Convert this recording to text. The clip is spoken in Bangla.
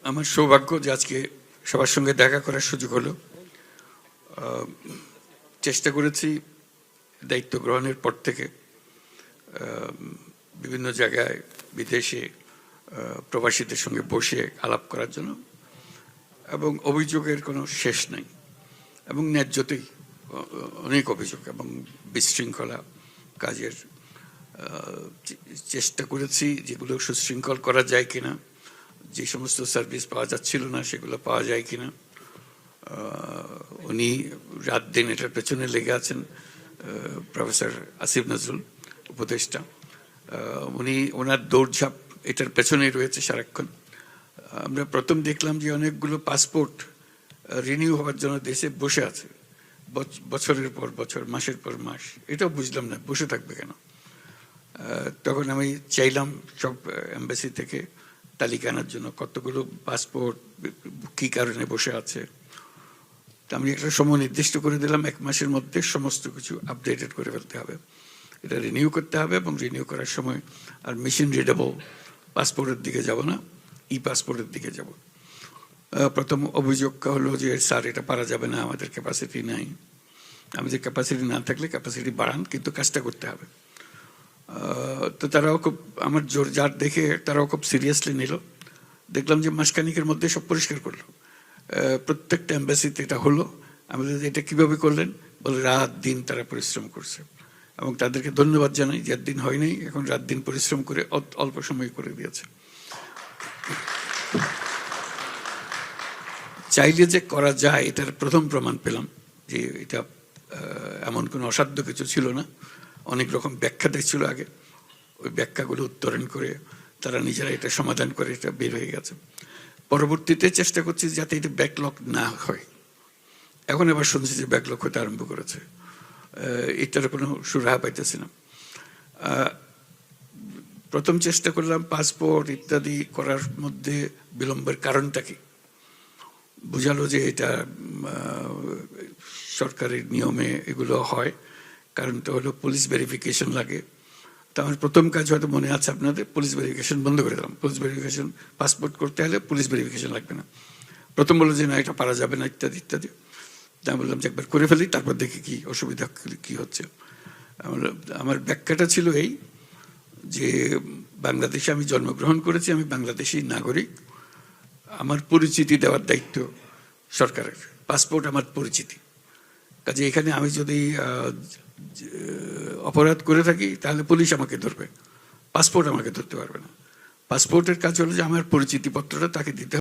আমার সৌভাগ্য যে আজকে সবার সঙ্গে দেখা করার সুযোগ হলো। চেষ্টা করেছি দায়িত্ব গ্রহণের পর থেকে বিভিন্ন জায়গায় বিদেশে প্রবাসীদের সঙ্গে বসে আলাপ করার জন্য, এবং অভিযোগের কোনো শেষ নেই এবং ন্যায্যতেই অনেক অভিযোগ এবং বিশৃঙ্খলা কাজের চেষ্টা করেছি যেগুলো সুশৃঙ্খল করা যায় কিনা, যে সমস্ত সার্ভিস পাওয়া যাচ্ছিল না সেগুলো পাওয়া যায় কিনা। উনি রাত দিন এটার পেছনে লেগে আছেন, প্রফেসর আসিফ নজরুল উপদেষ্টা, উনি ওনার দৌড়ঝাঁপ এটার পেছনেই রয়েছে সারাক্ষণ। আমরা প্রথম দেখলাম যে অনেকগুলো পাসপোর্ট রিনিউ হওয়ার জন্য দেশে বসে আছে বছরের পর বছর, মাসের পর মাস। এটাও বুঝলাম না বসে থাকবে কেন। তখন আমি চাইলাম সব এম্বাসি থেকে তালিকা আনার জন্য কতগুলো পাসপোর্ট কী কারণে বসে আছে। তা আমি একটা সময় নির্দিষ্ট করে দিলাম, 1 মাসের মধ্যে সমস্ত কিছু আপডেটেড করে ফেলতে হবে, এটা রিনিউ করতে হবে। এবং রিনিউ করার সময় আর মেশিন রিডেবল পাসপোর্টের দিকে যাব না, ই পাসপোর্টের দিকে যাব। প্রথম অভিযোগ হলো যে স্যার এটা পারা যাবে না, আমাদের ক্যাপাসিটি নাই। আমাদের ক্যাপাসিটি না থাকলে ক্যাপাসিটি বাড়ান, কিন্তু কাজটা করতে হবে। তো তারাও খুব আমার জোর জার দেখে তারাও খুব সিরিয়াসলি নিল। দেখলাম যে মাসখানিকের মধ্যে সব পরিষ্কার করলো, প্রত্যেকটা এম্বাসিতে এটা হলো। আমাদের এটা কিভাবে করলেন বলে, রাত দিন তারা পরিশ্রম করছে এবং তাদেরকে ধন্যবাদ জানাই যে দিন হয়নি, এখন রাত দিন পরিশ্রম করে অল্প সময় করে দিয়েছে। চাইলে যে করা যায় এটার প্রথম প্রমাণ পেলাম যে এটা এমন কোনো অসাধ্য কিছু ছিল না। অনেক রকম ব্যাখ্যা দেখছিল আগে, ওই ব্যাখ্যাগুলো উত্তরণ করে তারা নিজেরা এটা সমাধান করে এটা বের হয়ে গেছে। পরবর্তীতে চেষ্টা করছি যাতে এটা ব্যাকলগ না হয়। এখন এবার শুনছি যে ব্যাকলগ হতে আরম্ভ করেছে, এটার কোনো সুরাহা পাইতেছি না। প্রথম চেষ্টা করলাম পাসপোর্ট ইত্যাদি করার মধ্যে বিলম্বের কারণটা কি। বোঝালো যে এটা সরকারের নিয়মে এগুলো হয়। কারণটা হলো পুলিশ ভেরিফিকেশন লাগে। তো আমার প্রথম কাজ হয়তো মনে আছে আপনাদের, পুলিশ ভেরিফিকেশন বন্ধ করে দিলাম। পুলিশ ভেরিফিকেশন পাসপোর্ট করতে হলে পুলিশ ভেরিফিকেশন লাগবে না। প্রথম বললো যে না এটা পারা যাবে না ইত্যাদি ইত্যাদি। তা আমি বললাম যে একবার করে ফেলি, তারপর দেখি কি অসুবিধা কি হচ্ছে। আমার ব্যাখ্যাটা ছিল এই যে বাংলাদেশে আমি জন্মগ্রহণ করেছি, আমি বাংলাদেশি নাগরিক, আমার পরিচিতি দেওয়ার দায়িত্ব সরকারের। পাসপোর্ট আমার পরিচিতি, কাজে এখানে আমি যদি অপরাধ করে থাকি তাহলে পুলিশ আমাকে ধরবে, পাসপোর্ট আমাকে ধরতে পারবে না। পাসপোর্টের কাজ হলো যে আমার পরিচিতিপত্রটা তাকে দিতে